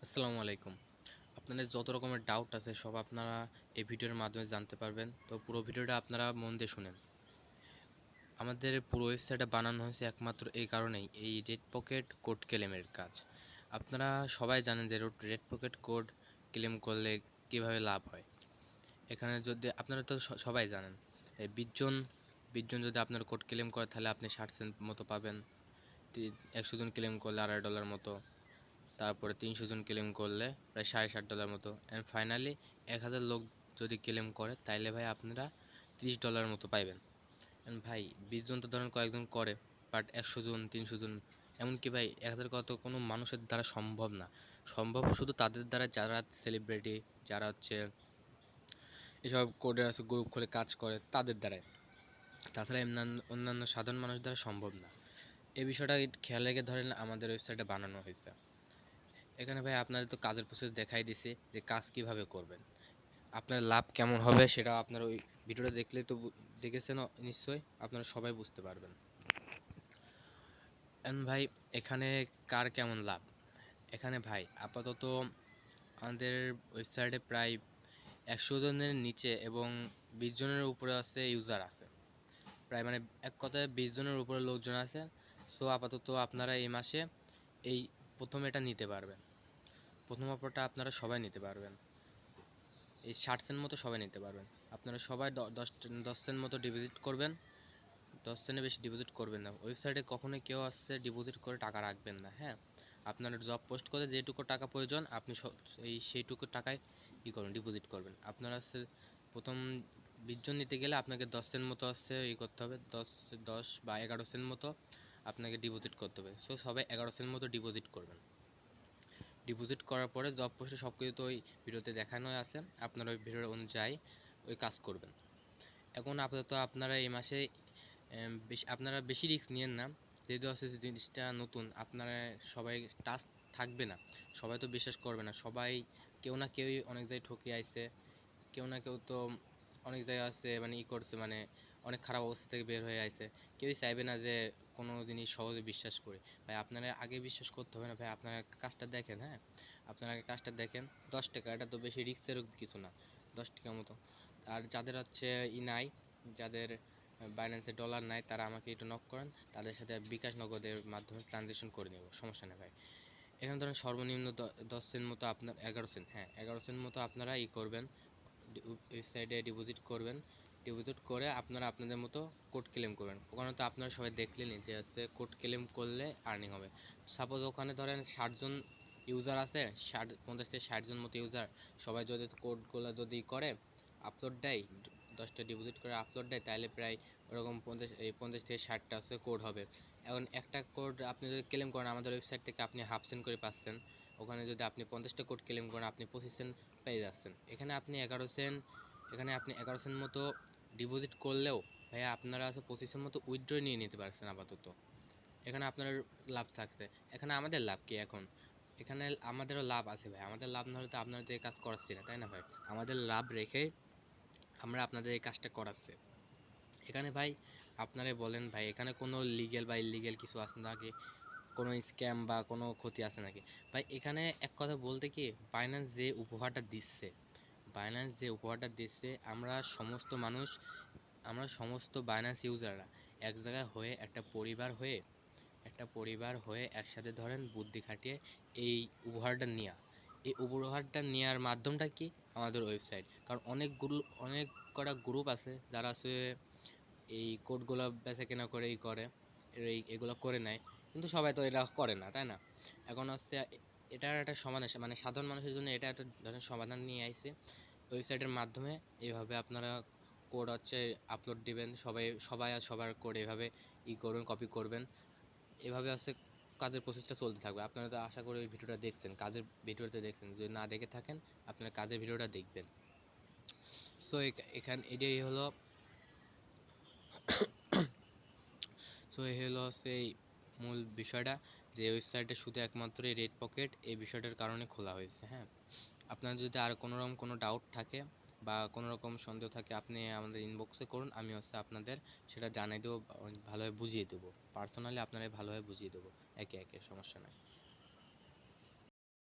আসসালামু আলাইকুম। আপনাদের যত রকমের ডাউট আছে সব আপনারা এই ভিডিওর মাধ্যমে জানতে পারবেন। তো পুরো ভিডিওটা আপনারা মন দিয়ে শুনেন। আমাদের পুরো ওয়েবসাইটটা বানানো হয়েছে একমাত্র এই কারণেই, এই রেড পকেট কোড ক্লেমের কাজ। আপনারা সবাই জানেন যে রেড পকেট কোড ক্লেম করলে কিভাবে লাভ হয়। এখানে যদি আপনারা তো সবাই জানেন, এই 20 জন যদি আপনার কোড ক্লেম করে তাহলে আপনি 60 সেন্ট মতো পাবেন। 100 জন ক্লেম করলে $2.5 মতো। তারপরে 300 জন ক্লেম করলে প্রায় $7.5 মতো, অ্যান্ড ফাইনালি 1000 লোক যদি ক্লেম করে তাইলে ভাই আপনারা $30 মতো পাইবেন। অ্যান্ড ভাই 20 জন তো ধরেন কয়েকজন করে, বাট 100 জন 300 জন, এমনকি ভাই 1000 করা তো কোনো মানুষের দ্বারা সম্ভব না। সম্ভব শুধু তাদের দ্বারা যারা সেলিব্রিটি, যারা হচ্ছে এসব কোডের আছে গ্রুপ খুলে কাজ করে তাদের দ্বারাই। তাছাড়া অন্যান্য সাধারণ মানুষ দ্বারা সম্ভব না। এই বিষয়টা খেয়াল রেখে ধরেন আমাদের ওয়েবসাইটটা বানানো হয়েছে। এখানে ভাই আপনাদের তো কাজের প্রসেস দেখাই দিছি যে কাজ কিভাবে করবেন, আপনার লাভ কেমন হবে সেটা আপনার ওই ভিডিওটা দেখলে তো দেখেছেন নিশ্চয়ই, আপনারা সবাই বুঝতে পারবেন। এন্ড ভাই এখানে কার কেমন লাভ, এখানে ভাই আপাতত আমাদের ওয়েবসাইটে প্রায় 100 জনের নিচে এবং 20 জনের উপরে আছে ইউজার আছে, প্রায় মানে এক কথায় 20 জনের উপরে লোকজন আছে। সো আপাতত আপনারা এই মাসে এই প্রথম এটা নিতে পারবেন, প্রথম অফারটা আপনারা সবাই নিতে পারবেন। এই 60 সেন্ট মতো সবাই নিতে পারবেন। আপনারা সবাই 10 সেন্ট মতো ডিপোজিট করবেন। 10 সেন্টের বেশি ডিপোজিট করবেন না। ওয়েবসাইটে কখনোই কেউ আসছে ডিপোজিট করে টাকা রাখবেন না, হ্যাঁ। আপনার জব পোস্ট করে যেটুকু টাকা প্রয়োজন আপনি সেইটুকু টাকায় করুন, ডিপোজিট করবেন। আপনার হচ্ছে প্রথম 20 জন নিতে গেলে আপনাকে 10 সেন্ট মতো হচ্ছে করতে হবে, 10 বা 11 সেন্ট মতো আপনাকে ডিপোজিট করতে হবে। সো সবাই 11 সেন্ট মতো ডিপোজিট করবেন। ডিপোজিট করার পরে জব পোস্টে সব কিছু তো ওই ভিডিওতে দেখানো আছে, আপনারা ওই ভিডিওর অনুযায়ী ওই কাজ করবেন। এখন আপাতত আপনারা এই মাসে আপনারা বেশি রিস্ক নিয়েন না, যেহেতু হচ্ছে যে জিনিসটা নতুন, আপনারা সবাই টাস্ক থাকবে না, সবাই তো বিশ্বাস করবে না, সবাই কেউ না কেউই অনেক জায়গায় ঠকে আইছে, কেউ না কেউ তো অনেক জায়গায় আছে মানে করছে, মানে অনেক খারাপ অবস্থা থেকে বের হয়ে আইছে। কেউই চাইবে না যে কোনো জিনিস সহজে বিশ্বাস করে। ভাই আপনারা আগে বিশ্বাস করতে হবে না ভাই, আপনারা কাজটা দেখেন, হ্যাঁ। আপনারা আগে কাজটা দেখেন। 10 টাকা, এটা তো বেশি রিস্কেরও কিছু না, 10 টাকা মতো। আর যাদের হচ্ছে নাই, যাদের বাইন্যান্সে ডলার নাই, তারা আমাকে একটু নক করেন, তাদের সাথে বিকাশ নগদের মাধ্যমে ট্রানজেকশন করে নেব, সমস্যা নেই ভাই। এখানে ধরেন সর্বনিম্ন 10 সেন্ট মতো, আপনার 11 সেন্ট, হ্যাঁ 11 সেন্ট মতো আপনারা করবেন, ওয়েবসাইটে ডিপোজিট করবেন। ডিপোজিট করে আপনারা আপনাদের মতো কোড ক্লেম করবেন। ওখানে তো আপনারা সবাই দেখলেনই যে হচ্ছে কোড ক্লেম করলে আর্নিং হবে। সাপোজ ওখানে ধরেন 60 জন ইউজার আছে, 50 থেকে 60 জন মতো ইউজার, সবাই যদি কোডগুলো যদি করে আপলোড দেয়, 10টা ডিপোজিট করে আপলোড দেয়, তাহলে প্রায় ওরকম 50 থেকে 60টা আছে কোড হবে। এখন একটা কোড আপনি যদি ক্লেম করেন আমাদের ওয়েবসাইট থেকে, আপনি ½ সেন্ট করে পাচ্ছেন। ওখানে যদি আপনি 50টা কোড ক্লেম করেন আপনি 25 সেন্ট পেয়ে যাচ্ছেন। এখানে আপনি 11 সেন্ট মতো ডিপোজিট করলেও ভাইয়া আপনারা আছে 25 সেন্ট মতো উইথড্র নিয়ে নিতে পারছেন আপাতত। এখানে আপনার লাভ থাকছে। এখানে আমাদের লাভ কি এখন, এখানে আমাদেরও লাভ আছে ভাই, আমাদের লাভ না হলে তো আপনারা তো এই কাজ করাচ্ছি না, তাই না ভাই। আমাদের লাভ রেখে আমরা আপনাদের এই কাজটা করাচ্ছি। এখানে ভাই আপনারাই বলেন ভাই, এখানে কোনো লিগ্যাল বা ইললিগ্যাল কিছু আছে নাকি, কোনো স্ক্যাম বা কোনো ক্ষতি আছে নাকি। ভাই এখানে এক কথা বলতে কি, বাইন্যান্স যে উপহারটা দিচ্ছে, আমরা সমস্ত মানুষ, আমরা সমস্ত বাইন্যান্স ইউজাররা এক জায়গায় হয়ে একটা পরিবার হয়ে একসাথে ধরেন বুদ্ধি খাটিয়ে এই উপহারটা নেওয়া, এই উপহারটা নেওয়ার মাধ্যমটা কি আমাদের ওয়েবসাইট। কারণ অনেক কটা গ্রুপ আছে যারা আছে এই কোডগুলো বেচা কেনা করে এগুলো করে নেয়, কিন্তু সবাই তো এটা করে না, তাই না। এখন হচ্ছে এটার একটা সমাধান, মানে সাধারণ মানুষের জন্য এটা একটা ধরেন সমাধান নিয়ে আইছে ওয়েবসাইটের মাধ্যমে। এইভাবে আপনারা কোড হচ্ছে আপলোড দিবেন, সবাই আর সবার কোড এভাবে করবেন, কপি করবেন, এভাবে হচ্ছে কাজের প্রসেসটা চলতে থাকবে। আপনারা তো আশা করি ওই ভিডিওটা দেখছেন, কাজের ভিডিওটা দেখছেন, যদি না দেখে থাকেন আপনারা কাজের ভিডিওটা দেখবেন। সো এটাই হলো, এই হলো সেই মূল বিষয়টা, যে ওয়েবসাইটটা শুধু একমাত্র এই রেড পকেট এই বিষয়টার কারণে খোলা হয়েছে, হ্যাঁ। আপনার যদি আর কোনো রকম কোনো ডাউট থাকে বা কোনো রকম সন্দেহ থাকে আপনি আমাদের ইনবক্সে করুন, আমি হচ্ছে আপনাদের সেটা জানিয়ে দেবো, ভালোভাবে বুঝিয়ে দেবো, পার্সোনালি আপনারা ভালোভাবে বুঝিয়ে দেবো একে একে, সমস্যা নাই।